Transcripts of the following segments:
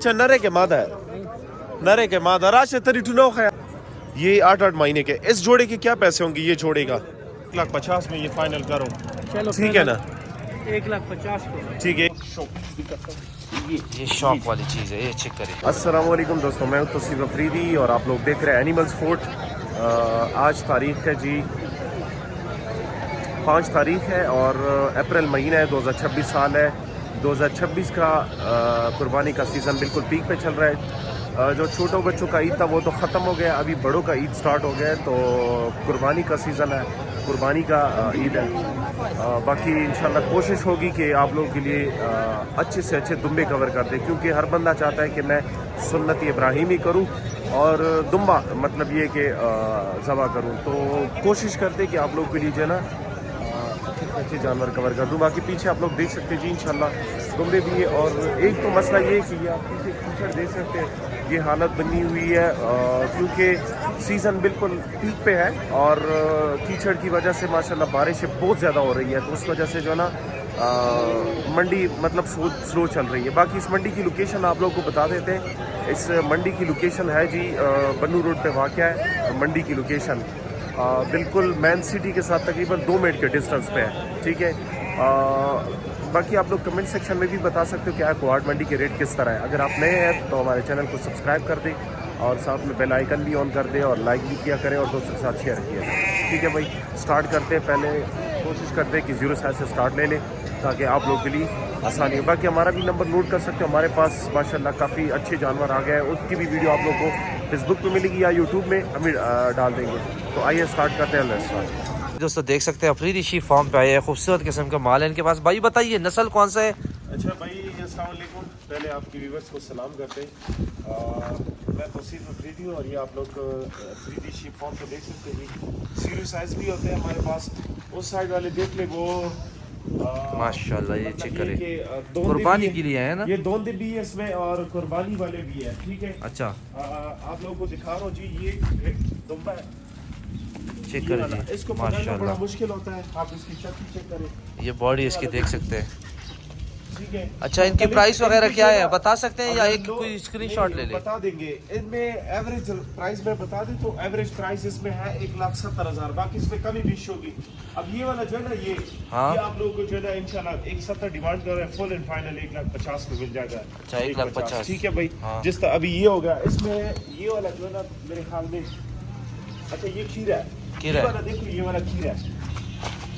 अच्छा नरे के मादा है, नरे के मादा राशि 32 है। ये 8-8 महीने के। इस जोड़े के क्या पैसे होंगे ये जोड़े का? 1,50,000 में ये फाइनल करो, ठीक है ना? 1,50,000 को ठीक है। ये शॉप वाली चीज़ है, ये चेक करें। अस्सलाम वालेकुम दोस्तों, मैं हूं तौसीफ अफरीदी और आप लोग देख रहे हैं एनिमल्स फूड। आज तारीख है जी 5 तारीख है और अप्रैल महीना है, 2026 साल है। 2026 का कुर्बानी का सीज़न बिल्कुल पीक पे चल रहा है। जो छोटों बच्चों का ईद था वो तो ख़त्म हो गया, अभी बड़ों का ईद स्टार्ट हो गया है, तो कुर्बानी का सीज़न है, कुर्बानी का ईद है। बाकी इंशाल्लाह कोशिश होगी कि आप लोगों के लिए अच्छे से अच्छे दुम्बे कवर कर दें, क्योंकि हर बंदा चाहता है कि मैं सुन्नत इब्राहिमी करूं और दुम्बा मतलब ये कि ज़बा करूं, तो कोशिश करते कि आप लोगों के लिए जो है ना अच्छे जानवर कवर कर दूँ। बाकी पीछे आप लोग देख सकते हैं जी इंशाल्लाह दुम्बे भी है। और एक तो मसला ये है कि ये आप पीछे कीचड़ देख सकते हैं, ये हालत बनी हुई है क्योंकि सीज़न बिल्कुल पीक पे है और कीचड़ की वजह से माशाल्लाह बारिशें बहुत ज़्यादा हो रही है, तो उस वजह से जो है ना मंडी मतलब स्लो चल रही है। बाकी इस मंडी की लोकेशन आप लोगों को बता देते हैं। इस मंडी की लोकेशन है जी बन्नू रोड पे वाक़या है मंडी की लोकेशन, बिल्कुल मैन सिटी के साथ तकरीबन 2 मिनट के डिस्टेंस पे है, ठीक है। बाकी आप लोग कमेंट सेक्शन में भी बता सकते हो कि क्वाड मंडी के रेट किस तरह है। अगर आप नए हैं तो हमारे चैनल को सब्सक्राइब कर दें और साथ में बेल आइकन भी ऑन कर दें और लाइक भी किया करें और दोस्तों के साथ शेयर किया करें, ठीक है भाई। स्टार्ट करते हैं, पहले कोशिश करते हैं कि 0 साइज से स्टार्ट ले लें ताकि आप लोग के लिए आसानी हो। बाकी हमारा भी नंबर नोट कर सकते हो, हमारे पास माशाल्लाह काफ़ी अच्छे जानवर आ गए हैं, उसकी भी वीडियो आप लोग को फेसबुक पे मिलेगी या यूट्यूब में हम डाल देंगे। तो आइए स्टार्ट करते हैं। दोस्तों देख सकते हैं अफरीदी शीप फार्म पे आए हैं, खूबसूरत किस्म का माल है इनके पास। भाई बताइए नस्ल कौन सा है? अच्छा भाई अस्सलाम वालेकुम, पहले आपके व्यूवर्स को सलाम करते हैं। मैं तौसीफ अफरीदी हूँ और ये आप लोग अफरीदी शीप फार्म पे देख सकते हैं। 0 साइज भी होते हैं हमारे पास। उस साइड वाले देख ले वो माशाल्लाह, ये मतलब चेक करें, कुर्बानी के लिए है ना? ये दोंदे भी है इसमें और कुर्बानी वाले भी है, ठीक है। अच्छा आप लोगों को दिखा रहा हूँ जी, ये दुम्बा है, चेक करें जी, इसको पकड़ना बड़ा माशाल्लाह। मुश्किल होता है, आप इसकी शक्ल चेक करें, ये बॉडी इसकी देख सकते हैं। ठीक है। अच्छा इनकी प्राइस वगैरह क्या है बता सकते हैं या एक कोई स्क्रीनशॉट ले ले? बता देंगे। इनमें एवरेज प्राइस में बता दें तो एवरेज प्राइस इसमें है 1,70,000, बाकी इसमें कमी भी होगी। अब ये वाला जो है ना ये आप लोगों को जो है ना इंशाल्लाह 1,70 डिमांड कर रहे हैं, फुल एंड फाइनल 1,50,000 में मिल जाएगा। अच्छा 1,50,000, ठीक है भाई। जिस तरह अभी ये होगा इसमें ये वाला जो है ना मेरे ख्याल में, अच्छा ये खीरा है, खीरा वाला देखो, ये वाला खीरा है,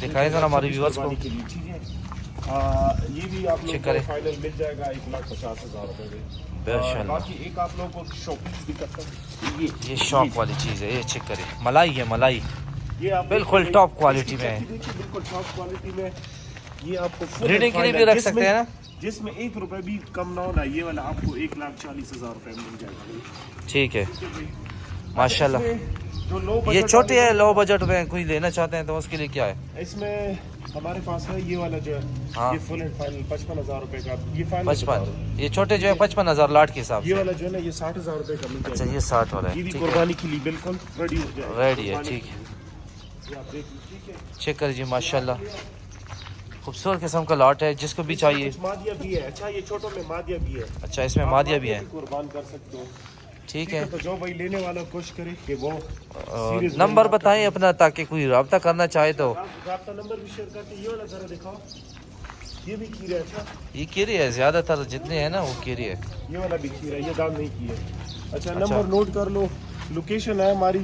दिखाए जरा हमारे व्यूअर्स को। ठीक है। ये भी आप लोग को फाइनल मिल जाएगा 1,50,000 रुपए में। बाकी एक आप लोगों को शॉप भी करता हूँ, ये शॉप वाली चीज़ है, ये चेक करें, मलाई है मलाई, ये आप बिल्कुल टॉप क्वालिटी में है, बिल्कुल टॉप क्वालिटी में। ये आपको ब्रीडिंग के लिए भी रख सकते हैं ना, जिसमें 1 रुपए भी कम ना होना। ये वाला आपको 1,40,000 रुपए मिल जाएगा, ठीक है माशाल्लाह। जो ये छोटे है लो बजट में कोई लेना चाहते हैं तो उसके लिए क्या है? इसमें हमारे पास है ये वाला जो है, ये फुल एंड फाइनल 55,000 रुपए का, ये फाइनल 55, ये छोटे जो है 55,000 लाट के हिसाब से। ये वाला जो है ना ये 60,000 रुपए का मिल जाएगा। अच्छा ये 60 वाला है, ये भी ठीक है, कुर्बानी के लिए बिल्कुल रेडी हो जाएगा, रेडी है, ठीक है। ये आप देख लीजिए, ठीक है। चेक कर जी माशाल्लाह, खूबसूरत किस्म का लॉट है, जिसको भी चाहिए। मादिया भी है, अच्छा ये छोटों में मादिया भी है। अच्छा इसमें मादिया भी है, कुर्बान कर सकते हो, ठीक है। तो जो भाई लेने वाला कोशिश करे कि वो नंबर बताएं अपना ताकि कोई रब्ता करना चाहे तो। आपका नंबर भी शेयर करते। ये वाला जरा दिखाओ, ये भी खीरा है। अच्छा ये केरी है, ज्यादातर जितने हैं ना वो केरी है। ये वाला भी खीरा है, ये दाम नहीं की है। अच्छा नंबर नोट कर लो, लोकेशन है हमारी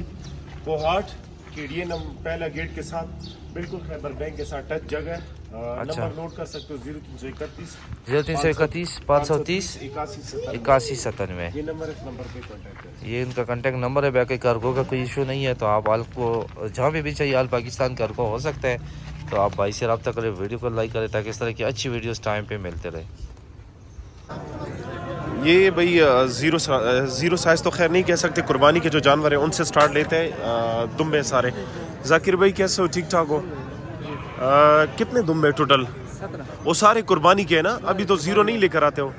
पोहाट KDA पहला गेट के साथ, बिल्कुल खैबर बैंक के साथ टच जगह है। नंबर नोट कर सकते हो 0331 530 8197। ये नंबर, इस नंबर पे कांटेक्ट करें। ये इनका कांटेक्ट नंबर है। बाकी कार्गो का कोई इशू नहीं है, तो आप आपको जहाँ पे भी चाहिए आल पाकिस्तान कार्गो हो सकता है, तो आप भाई से रब्ता करें, वीडियो को लाइक करें ताकि इस तरह की अच्छी वीडियोस टाइम पे मिलते रहे। ये भाई ज़ीरो साइज़ तो खैर नहीं कह सकते, कुर्बानी के जो जानवर हैं उनसे स्टार्ट लेते हैं। दुम्बे सारे जाकिर भाई कैसे हो, ठीक ठाक हो? कितने दुम्बे टोटल? 17। वो सारे कुर्बानी के हैं ना, अभी तो ज़ीरो नहीं लेकर आते हो?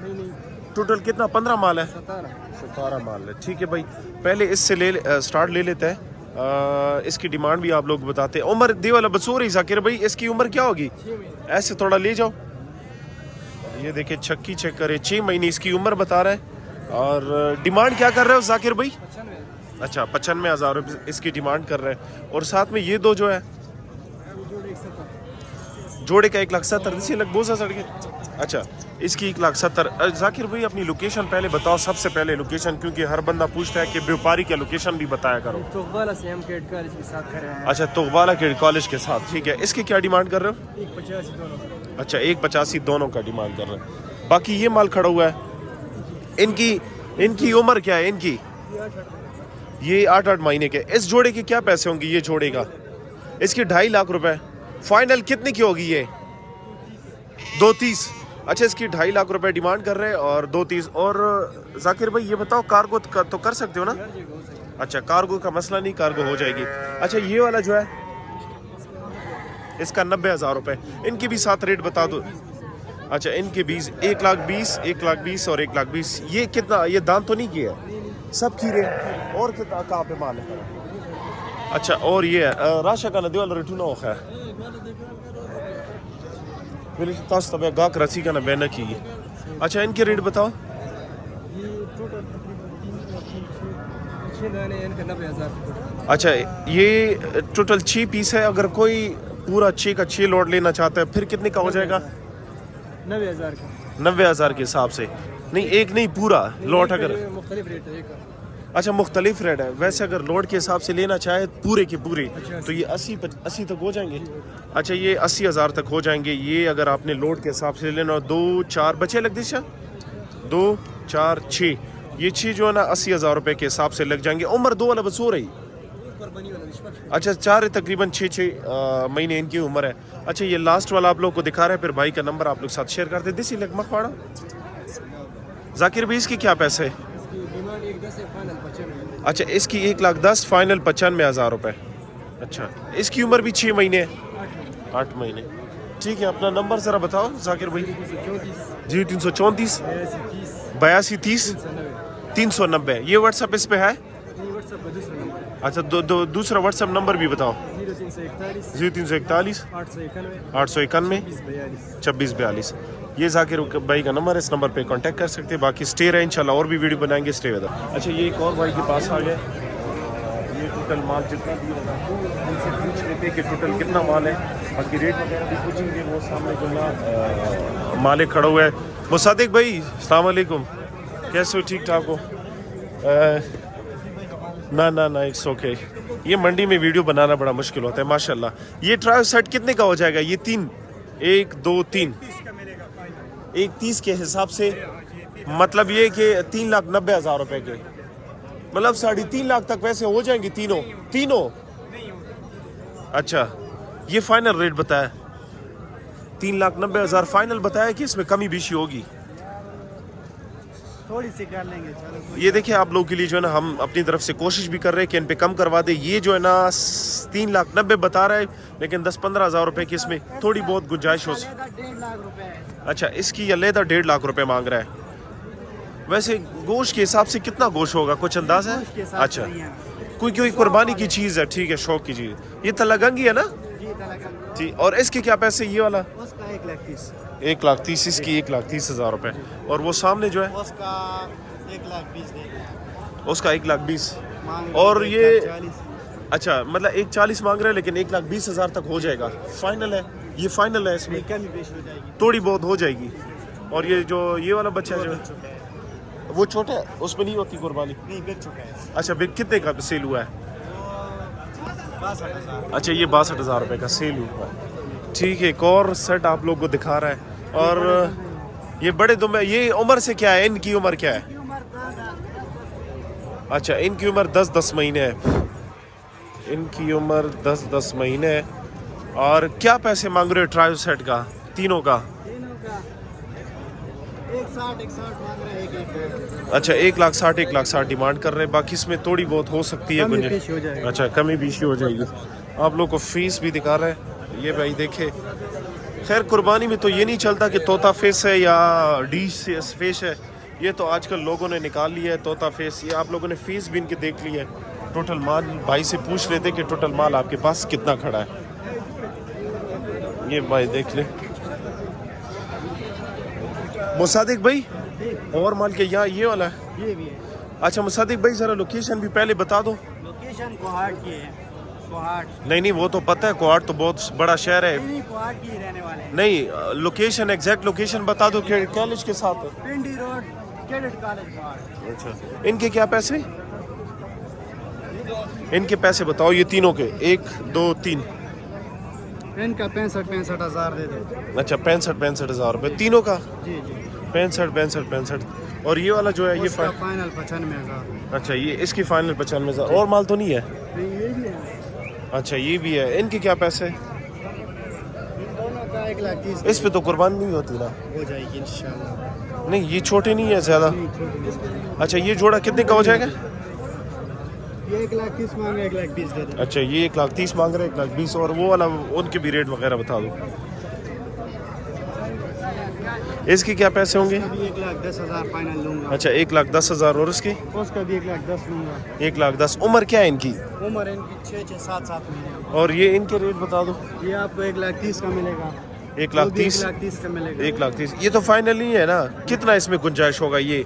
टोटल कितना? 15 माल है, 17 माल है, ठीक है भाई। पहले इससे स्टार्ट ले लेते हैं। इसकी डिमांड भी आप लोग बताते हैं। उम्र दे वाला बसूर ही जाकिर भाई, इसकी उम्र क्या होगी? ऐसे थोड़ा ले जाओ, ये देखिए छक्की चेक करे, 6 महीने इसकी उम्र बता रहा है। اور ڈیمانڈ کیا کر رہے ہو ذاکر بھائی؟ اچھا 95,000 روپے اس کی ڈیمانڈ کر رہے ہیں. اور ساتھ میں یہ دو جو ہے جوڑے کا 1,70,000 اسی لگ بوزا سڑ کے. اچھا اس کی 1,70,000. ذاکر بھائی اپنی لوکیشن پہلے بتاؤ, سب سے پہلے لوکیشن, کیونکہ ہر بندہ پوچھتا ہے کہ بیوپاری کا لوکیشن بھی بتایا کرو. توغبالہ سے ہم کیڈ کالج کے ساتھ کھڑے ہیں. اچھا توغبالہ کے کالج کے ساتھ, ٹھیک ہے. اس کی کیا ڈیمانڈ کر رہے ہو؟ 185 دونوں. اچھا 185 دونوں کا ڈیمانڈ کر رہے ہیں. باقی یہ مال کھڑا ہوا ہے, ان کی عمر کیا ہے؟ ان کی یہ 8 مہینے کے. اس جوڑے کے کیا پیسے ہوں گے؟ یہ جوڑے کا اس کی 2.5 لاکھ روپے. فائنل کتنے کی ہوگی یہ؟ 230. اچھا اس کی 2.5 لاکھ روپے ڈیمانڈ کر رہے اور 230. اور ذاکر بھائی یہ بتاؤ کارگو تو کر سکتے ہو نا؟ اچھا کارگو کا مسئلہ نہیں, کارگو ہو جائے گی. اچھا یہ والا جو ہے اس کا 90,000 روپے. ان کی بھی ساتھ ریٹ بتا دو. اچھا ان کے 1,20,000 1,20,000 اور 1,20,000. یہ کتنا, یہ دان تو نہیں کیا سب کھیرے؟ اور کتنا کہاں پہ مال ہے؟ اچھا اور یہ راشا کا ندی والا ریٹو نہ ہوخا ہے تاس تب گاک رسی کا نہ بینا کی. اچھا ان کے ریٹ بتاؤ. اچھا یہ ٹوٹل 6 پیس ہے. اگر کوئی پورا 6 کا 6 لوٹ لینا چاہتا ہے پھر کتنے کا ہو جائے گا؟ 90,000 کا. 90,000 کے حساب سے نہیں, ایک نہیں پورا لوٹ. اگر مختلف ریٹ ہے. اچھا مختلف ریٹ ہے. ویسے اگر لوڈ کے حساب سے لینا چاہے پورے کے پورے تو یہ 80 تک ہو جائیں گے. اچھا یہ 80,000 تک ہو جائیں گے. یہ اگر آپ نے لوڈ کے حساب سے لینا 2 4 بچے لگ دیشا 2 4 6 یہ 6 جو ہے نا 80,000 روپے کے حساب سے لگ جائیں گے. عمر 2 والا بس ہو رہی. اچھا 4 تقریباً 6 مہینے ان کی عمر ہے. اچھا یہ لاسٹ والا آپ لوگ کو دکھا رہے ہیں. پھر بھائی کا نمبر آپ لوگ ساتھ شیئر کر دیں. دیسی لگ مکھواڑا ذاکر بھائی اس کی کیا پیسے ہے؟ اچھا اس کی 1,10,000 فائنل 95,000 روپے. اچھا اس کی عمر بھی 6 مہینے 8 مہینے. ٹھیک ہے اپنا نمبر ذرا بتاؤ ذاکر بھائی. جی 334 82 30 390. یہ واٹس ایپ اس پہ ہے؟ اچھا دوسرا واٹس ایپ نمبر بھی بتاؤ. 0341 891 2642. یہ ذاکر بھائی کا نمبر, اس نمبر پہ کانٹیکٹ کر سکتے ہیں. باقی اسٹے رہے انشاءاللہ اور بھی ویڈیو بنائیں گے. اسٹے ادھر. اچھا یہ ایک اور بھائی کے پاس آ گئے. یہ ٹوٹل مال جتنا بھی ان سے پوچھ لیتے کہ ٹوٹل کتنا مال ہے. باقی ریٹ وغیرہ بھی پوچھیں گے. وہ سامنے جو نا مالک کھڑا ہوا ہے. مصدق بھائی السلام علیکم, کیسے ہو؟ ٹھیک ٹھاک ہو؟ نہ اٹس اوکے. یہ منڈی میں ویڈیو بنانا بڑا مشکل ہوتا ہے ماشاءاللہ. یہ ٹرائل سیٹ کتنے کا ہو جائے گا؟ یہ 3 1 2 3 1,30 کے حساب سے مطلب یہ کہ 3,90,000 روپے کے, مطلب 3.5 لاکھ تک ویسے ہو جائیں گے تینوں. اچھا یہ فائنل ریٹ بتایا 3,90,000 فائنل بتایا کہ اس میں کمی بیشی ہوگی؟ تھوڑی سی کر لیں گے. یہ دیکھیں آپ لوگوں کے لیے جو ہے نا ہم اپنی طرف سے کوشش بھی کر رہے ہیں کہ ان پہ کم کروا دے. یہ جو ہے نا 3,90,000 بتا رہا ہے لیکن 10-15,000 روپے کی اس میں تھوڑی بہت گنجائش ہو. 1.5 لاکھ روپے. اچھا اس کی علیحدہ 1.5 لاکھ روپے مانگ رہا ہے. ویسے گوشت کے حساب سے کتنا گوشت ہوگا کچھ انداز ہے؟ اچھا کوئی قربانی کی چیز ہے, ٹھیک ہے, شوق کی چیز. یہ تلگنگی ہے نا جی. اور اس کے کیا پیسے؟ یہ والا اس کا 1,30,000. 1,30,000 اس کی 1,30,000 روپے. اور وہ سامنے جو ہے اس کا 1,20,000 اس کا 1,20,000. اور یہ اچھا مطلب 1,40,000 مانگ رہے ہیں لیکن 1,20,000 تک ہو جائے گا. فائنل ہے یہ, فائنل ہے, اس میں کمی بیش ہو جائے گی, تھوڑی بہت ہو جائے گی. اور یہ جو یہ والا بچہ ہے جو وہ چھوٹا ہے اس میں نہیں ہوتی قربانی؟ نہیں بک چکا ہے. اچھا بک کتنے کا سیل ہوا ہے؟ 62,000. اچھا یہ 62,000 روپے کا سیل ہوا ہے. ٹھیک ہے ایک اور سیٹ آپ لوگ کو دکھا رہا ہے. اور یہ بڑے دم ہے. یہ عمر سے کیا ہے؟ ان کی عمر کیا ہے؟ اچھا ان کی عمر 10 مہینے ہے. ان کی عمر 10 مہینے ہے. اور کیا پیسے مانگ رہے ہو ٹرائل سیٹ کا تینوں کا؟ 1,60 مانگ رہے ہیں. اچھا 1,60,000 1,60,000 ڈیمانڈ کر رہے ہیں. باقی اس میں تھوڑی بہت ہو سکتی ہے گنجائش. اچھا کمی بیشی ہو جائے گی. آپ لوگ کو فیس بھی دکھا رہا ہے. یہ بھائی دیکھے خیر قربانی میں تو یہ نہیں چلتا کہ طوطا فیس ہے یا ڈیش فیس ہے. یہ تو آج کل لوگوں نے نکال لیا ہے طوطا فیس. یہ آپ لوگوں نے فیس بھی ان کے دیکھ لی ہے. ٹوٹل مال بھائی سے پوچھ لیتے کہ ٹوٹل مال آپ کے پاس کتنا کھڑا ہے. یہ بھائی دیکھ لیں. مصدق بھائی اور مال کے یہاں یہ والا ہے ये भी है। अच्छा मुसद्दिक भाई ज़रा लोकेशन भी पहले बता दो। लोकेशन कोहाट की है, कोहाट। नहीं नहीं वो तो पता है, कोहाट तो बहुत बड़ा शहर है। नहीं कोहाट की ही रहने वाले हैं। नहीं लोकेशन एग्जैक्ट लोकेशन बता दो कि कॉलेज के साथ। पिंडी रोड, कैडेट कॉलेज कोहाट। अच्छा इनके क्या पैसे, इनके पैसे बताओ ये तीनों के, 1 2 3। इनका 65 हज़ार दे दो। अच्छा 65 हज़ार रुपये तीनों का। जी जी। 65 और ये वाला जो है ये उसका फाइनल 95,000। अच्छा ये इसकी फाइनल 95,000। और माल तो नहीं है? नहीं ये भी है। अच्छा ये भी है। इनके क्या पैसे? इन दोनों का 1,30,000 इस पे तो कुर्बानी नहीं होती ना? हो जाएगी इंशाल्लाह। नहीं ये छोटे नहीं है ज़्यादा। नहीं, छोटी नहीं। अच्छा ये जोड़ा कितने का हो जाएगा? ये 1,30,000 मांग रहे, 1,20,000 दे दो। अच्छा ये 1,30,000 मांग रहे हैं, 1,20,000। और वो वाला उनके भी रेट वगैरह बता दो। इसके क्या पैसे होंगे? अभी 1,10,000 फाइनल लूंगा। अच्छा 1,10,000 और उसकी उसका भी 1,10,000 लूंगा। 1,10,000। उम्र क्या है इनकी? उम्र इनकी 6 7 महीने। और ये इनके रेट बता दो। ये आपको 1,30,000 का मिलेगा। 1,30,000। 1,30,000 का मिलेगा। 1,30,000 ये तो फाइनल नहीं है ना? कितना इसमें गुंजाइश होगा? ये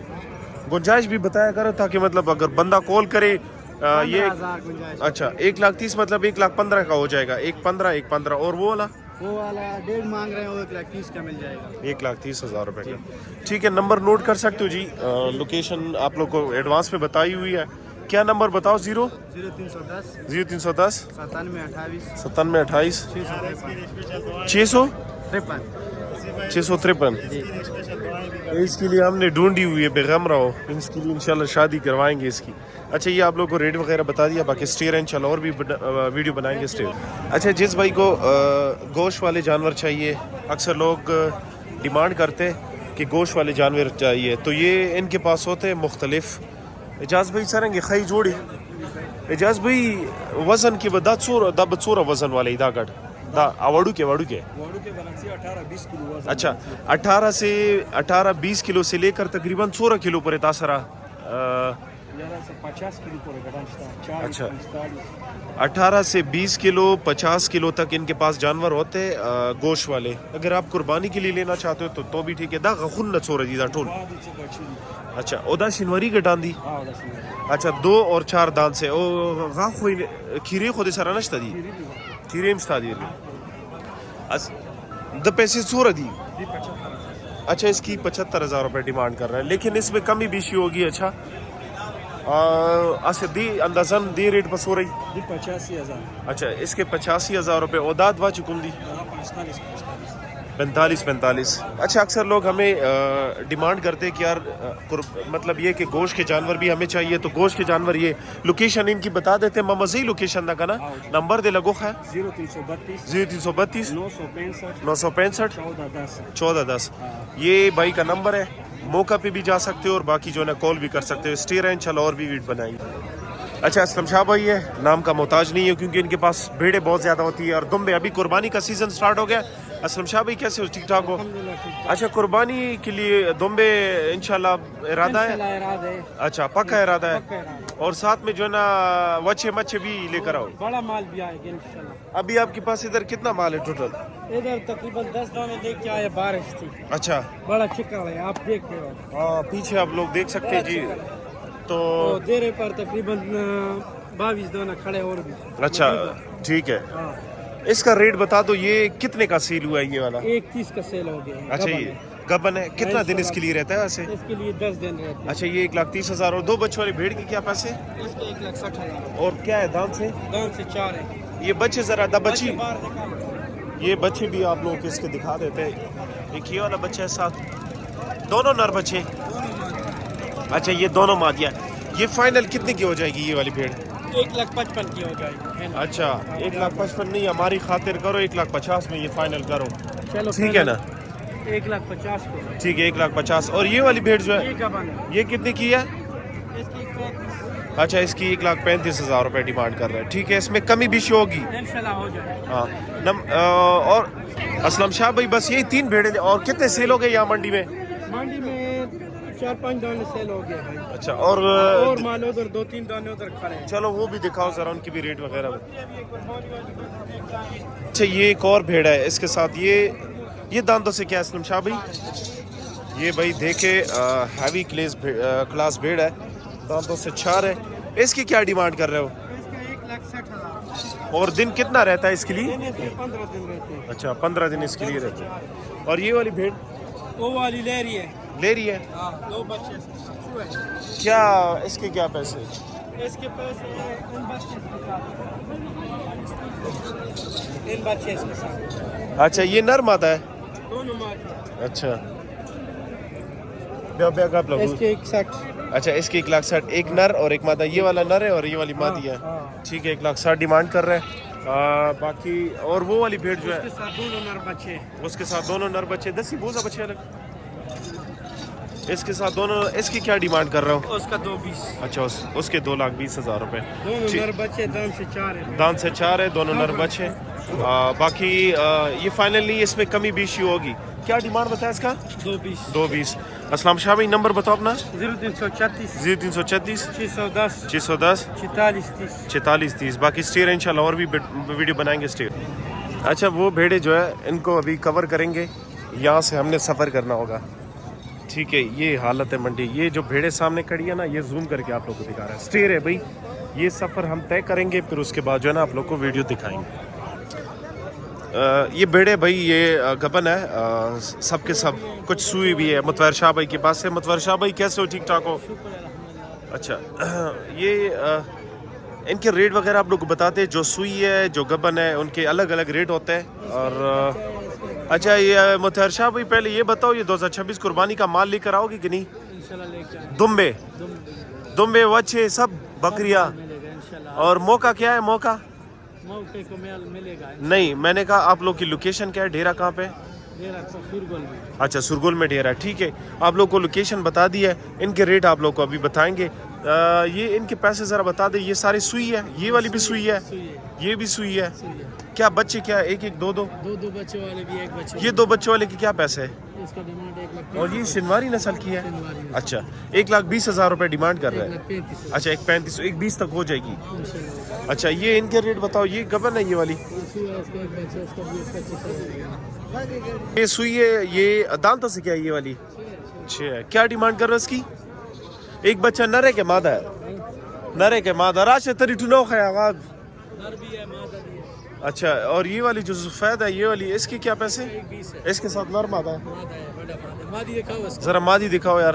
गुंजाइश भी बताया करो ताकि मतलब अगर बंदा कॉल करे ये। 15,000 गुंजाइश। अच्छा 1,30,000 मतलब 1,15,000 का हो जाएगा। 1,15,000 और वो वाला वो वाला 1.5 मांग रहे हैं, वो 1,30,000 का मिल जाएगा। 1,30,000 रुपये का। ठीक है नंबर नोट कर सकते हो जी। लोकेशन आप लोग को एडवांस में बताई हुई है। क्या नंबर बताओ? 0310 0310 97 28 97 653। 653। इसके लिए हमने ढूंढी हुई है, बेगम रहो। इसके लिए इंशाल्लाह शादी करवाएंगे इसकी। अच्छा ये आप लोग को रेट वगैरह बता दिया, बाकी स्टेयर है इंशाल्लाह और भी वीडियो बनाएंगे स्टेयर। अच्छा जिस भाई को गोश्त वाले जानवर चाहिए, अक्सर लोग डिमांड करते हैं कि गोश्त वाले जानवर चाहिए, तो ये इनके पास होते हैं मुख्तलिफ। एजाज भाई सरेंगे खई जोड़ी एजाज भाई वजन की बदा बचूरा वजन वाले इधागढ़ दा वाड़ू के बनारसी 18-20 किलो वजन। अच्छा 18-20 किलो से लेकर तकरीबन 16 किलो पर तासरा 50 किलो पर गडांस्ता। अच्छा 18 से 20 किलो 50 किलो तक इनके पास जानवर होते हैं गोश्त वाले। अगर आप कुर्बानी के लिए लेना चाहते हो तो भी ठीक है। दा खुन न छोड़ दी दा टोल। अच्छा ओदा शिनवरी गडान दी। अच्छा 2 और 4 दान से ओ गा खोई खीरे खुद सरा नश्ता दी खीरे मस्ता दी द पैसे छोड़ दी। अच्छा इसकी 75,000 रुपये डिमांड कर रहा है, लेकिन इसमें कमी बेशी होगी। अच्छा दी अंदाजन दी रेट बस हो रही 85,000। अच्छा इसके 85,000 रुपये। औदाद वा चुकुम दी 45। अच्छा अक्सर लोग हमें डिमांड करते हैं कि यार मतलब ये कि गोश्त के जानवर भी हमें चाहिए, तो गोश्त के जानवर ये लोकेशन इनकी बता देते हैं। ममज़ी लोकेशन ना का ना नंबर दे लगो है 0332 965 1410। ये भाई का नंबर है, मौका पे भी जा सकते हो और बाकी जो है ना कॉल भी कर सकते हो। स्टे रहें इंशाल्लाह और भी वीडियो बनाएंगे। अच्छा असलम शाह भाई है, नाम का मोहताज नहीं है क्योंकि इनके पास भेड़ें बहुत ज़्यादा होती है और दुम्बे। अभी कुर्बानी का सीज़न स्टार्ट हो गया। असलम शाह भाई कैसे हो? ठीक ठाक हो? अच्छा कुर्बानी के लिए दुम्बे इंशाल्लाह इरादा है? अच्छा पक्का इरादा है। और साथ में जो है ना वच्छे मच्छे भी लेकर आओ। बड़ा माल भी आएगा इंशाल्लाह। अभी आपके पास इधर कितना माल है टोटल? इधर तकरीबन 10 दाने लेके आए, बारिश थी। अच्छा बड़ा चिकन है, आप देख रहे हो। हाँ पीछे आप लोग देख सकते हैं जी। तो दे रहे पर तकरीबन 22 दाना खड़े और भी। अच्छा ठीक है। हाँ। इसका रेट बता दो, ये कितने का सेल हुआ है ये वाला? 1,30 का सेल हो गया। अच्छा ये गबन है, कितना दिन इसके लिए रहता है वैसे? इसके लिए 10 दिन रहते हैं। अच्छा ये 1,30,000। और 2 बच्चों वाली भेड़ के क्या पैसे? इसके 1,60,000। और क्या है दाम से? दाम से 4 है। ये बच्चे जरा दा बच्ची, बाहर निकालो। ये बच्चे भी आप लोग इसके दिखा देते हैं। एक ये वाला बच्चा है साथ, दोनों नर बच्चे। अच्छा ये दोनों मादिया। ये फाइनल कितने की हो जाएगी ये वाली भेड़? 1,55,000 की हो जाएगी। अच्छा 1,55,000 नहीं, हमारी खातिर करो 1,50,000 में ये फाइनल करो। चलो ठीक है ना? 1,50,000 को। ठीक है 1,50,000। और ये वाली भेड़ जो है ये गबन है। ये कितने की है? इसकी 35 अच्छा इसकी 1,35,000 रुपये डिमांड कर रहा है। ठीक है इसमें कमी भी होगी इंशाल्लाह हो जाए। हाँ और असलम शाह भाई बस यही 3 भेड़े और कितने सेल हो गए यहाँ मंडी में? मंडी में 4-5 दाने सेल हो गए भाई। अच्छा और माल उधर 2-3 दाने उधर खड़े हैं। चलो वो भी दिखाओ जरा, उनकी भी रेट वगैरह। अच्छा ये एक और भेड़ है इसके साथ, ये दांतों से क्या है असलम शाह भाई? یہ بھائی دیکھے ہیوی کلاس بھیڑ ہے، دانتوں سے چار ہے. اس کی کیا ڈیمانڈ کر رہے ہو؟ اس کا 1,60,000. اور دن کتنا رہتا ہے اس کے لیے؟ 15 دن رہتے ہیں. اچھا 15 دن اس کے لیے رہتے ہیں. اور یہ والی بھیڑ وہ والی لے رہی ہے. لے رہی ہے؟ ہاں 2 بچے. کیا اس کے کیا پیسے؟ اس کے پیسے ان بچے کے ساتھ. ان بچے اس کے ساتھ. اچھا یہ نر مادہ ہے؟ دونوں ماں. اچھا بیا کا اس کے 1,60,000. اچھا اس کی 1,60,000 ایک نر اور ایک مادہ. یہ والا نر ہے اور یہ والی مادی ہے. ٹھیک ہے 1,60,000 ڈیمانڈ کر رہے ہیں. باقی اور وہ والی بھیڑ جو ہے اس کے ساتھ دونوں نر بچے. اس کے ساتھ دونوں نر بچے. دسی بوزا بچے الگ اس کے ساتھ دونوں. اس کی کیا ڈیمانڈ کر رہا ہوں؟ اس کا 2,20,000. اچھا اس کے 2,20,000 روپے. دونوں نر بچے دان سے 4 ہیں. دان سے 4 ہے دونوں نر بچے. باقی یہ فائنلی اس میں کمی بیشی ہوگی. کیا ڈیمانڈ بتایا اس کا؟ 2,20,000. 2,20,000. اسلام شاہ بھائی نمبر بتاؤ اپنا. 0336 0336 610 610 44 30. 4630. باقی اسٹیر انشاءاللہ اور بھی ویڈیو بنائیں گے اسٹیر. اچھا وہ بھیڑے جو ہے ان کو ابھی کور کریں گے. یہاں سے ہم نے سفر کرنا ہوگا. ٹھیک ہے یہ حالت ہے منڈی. یہ جو بھیڑے سامنے کھڑی ہے نا یہ زوم کر کے آپ لوگ کو دکھا رہا ہے. اسٹیر ہے بھائی. یہ سفر ہم طے کریں گے پھر اس کے بعد جو ہے نا آپ لوگ کو ویڈیو دکھائیں گے. یہ بھیڑے بھائی یہ گبن ہے سب کے سب. کچھ سوئی بھی ہے متویر شاہ بھائی کے پاس سے. متویر شاہ بھائی کیسے ہو؟ ٹھیک ٹھاک ہو؟ اچھا یہ ان کے ریٹ وغیرہ آپ لوگ کو بتاتے ہیں. جو سوئی ہے جو گبن ہے ان کے الگ الگ ریٹ ہوتے ہیں. اور اچھا یہ متویر شاہ بھائی پہلے یہ بتاؤ یہ 2026 قربانی کا مال لے کر آؤ گی کہ نہیں؟ انشاءاللہ لے کے آئیں. دمبے وچے سب بکریاں. ملے گا انشاءاللہ. اور موقع کیا ہے؟ موقع موقع کو ملے گا. نہیں میں نے کہا آپ لوگ کی لوکیشن کیا ہے؟ ڈیرا کہاں پہ؟ ڈیرا سرگل میں. اچھا سرگل میں ڈیرا. ٹھیک ہے آپ لوگ کو لوکیشن بتا دی ہے. ان کے ریٹ آپ لوگ کو ابھی بتائیں گے. یہ ان کے پیسے ذرا بتا دیں. یہ ساری سوئی ہے؟ یہ والی بھی سوئی ہے؟ یہ بھی سوئی ہے. کیا بچے کیا ایک ایک دو دو بچے والے بھی ایک بچے. یہ 2 بچے والے کے کیا پیسے ہے؟ اس کا ڈیمانڈ 1,35,000. اور یہ شنواری نسل کی ہے؟ اچھا 1,20,000 روپے ڈیمانڈ کر رہا ہے. 1,35,000. اچھا 1,35,000 1,20,000 تک ہو جائے گی. اچھا یہ ان کے ریٹ بتاؤ. یہ گبن ہے یہ والی؟ یہ سوئی ہے. یہ دانتوں سے کیا ہے یہ والی؟ 6 ہے. کیا ڈیمانڈ کر رہا ہے اس کی؟ ایک بچہ نر ہے کہ مادہ ہے؟ نر ہے کہ مادہ؟ راش تری ٹنو ہے آغاز. اچھا اور یہ والی جو سفید ہے یہ والی اس کے کیا پیسے؟ اس کے ساتھ نر مادہ ہے. ذرا مادی دکھاؤ یار.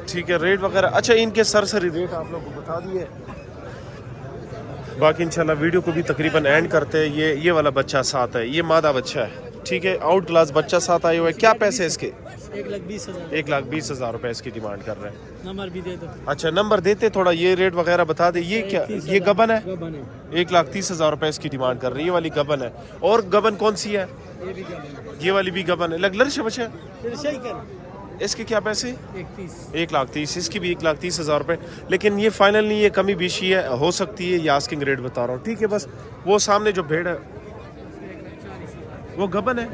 ٹھیک ہے ریٹ وغیرہ اچھا ان کے سرسری ریٹ آپ لوگ کو بتا دیے. باقی انشاءاللہ ویڈیو کو بھی تقریباً اینڈ کرتے ہیں. یہ والا بچہ ساتھ ہے. یہ مادہ بچہ ہے. ٹھیک ہے آؤٹ کلاس بچہ ساتھ آئے ہوئے. کیا پیسے اس کے؟ 1,20,000. 1,20,000 روپے اس کی ڈیمانڈ کر رہے ہیں. نمبر بھی دے دو. اچھا نمبر دیتے تھوڑا. یہ ریٹ وغیرہ بتا دیں. یہ کیا یہ گبن ہے؟ گبن ہے. 1,30,000 روپے اس کی ڈیمانڈ کر رہی ہے. یہ والی گبن ہے. اور گبن کون سی ہے؟ یہ بھی گبن ہے. یہ والی بھی گبن ہے. لرش بچہ پھر صحیح کر. اس کے کیا پیسے؟ 1,30,000. 1,30,000 اس کی بھی 1,30,000 روپے. لیکن یہ فائنل نہیں ہے کمی بیشی ہے ہو سکتی ہے. یہ آسکنگ ریٹ بتا رہا ہوں. ٹھیک ہے بس وہ سامنے جو بھیڑ ہے وہ گبن ہے.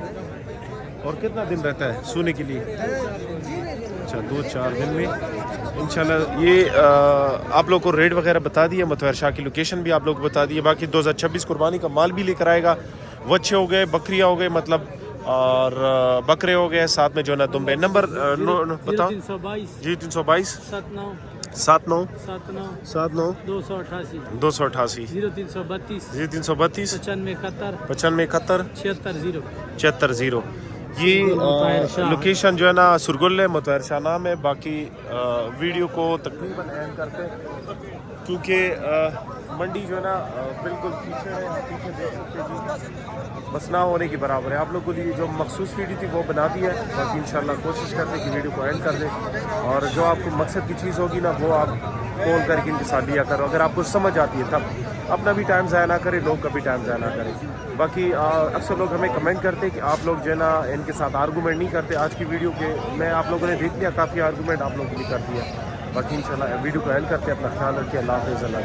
اور کتنا دن رہتا ہے سونے کے لیے؟ اچھا 2-4 دن میں انشاءاللہ. یہ آپ لوگ کو ریٹ وغیرہ بتا دیے. متویر شاہ کی لوکیشن بھی آپ لوگ کو بتا دیے. باقی 2026 قربانی کا مال بھی لے کر آئے گا. وچھے ہو گئے بکریاں ہو گئے مطلب اور بکرے ہو گئے ساتھ میں جو نا دمبے. نمبر بتاؤ. 322 جی 322 79 79 79 79 288 288 0332 جی 332 95 95 71 76 0. یہ لوکیشن جو ہے نا سرگل ہے. متویر شاہ نام ہے. باقی ویڈیو کو تقریباً اینڈ کرتے کیونکہ منڈی جو ہے نا بالکل پیچھے ہے. پیچھے دیکھ سکتے جی بس نہ ہونے کی برابر ہے. آپ لوگوں کے لیے جو مخصوص ویڈیو تھی وہ بنا دی ہے. باقی انشاءاللہ کوشش کرتے کہ ویڈیو کو اینڈ کر دیں. اور جو آپ کو مقصد کی چیز ہوگی نا وہ آپ کال کر کے ان کے ساتھ لیا کرو. اگر آپ کو سمجھ آتی ہے تب اپنا بھی ٹائم ضائع نہ کرے لوگ کا بھی ٹائم ضائع نہ کریں. باقی اکثر لوگ ہمیں کمنٹ کرتے کہ آپ لوگ جو ہے نا ان کے ساتھ آرگومنٹ نہیں کرتے. آج کی ویڈیو کے میں آپ لوگوں نے دیکھ لیا کافی آرگومنٹ آپ لوگوں نے کر دیا. باقی انشاءاللہ ویڈیو کو اینڈ کرتے. اپنا خیال رکھیے. اللہ حافظ. اللہ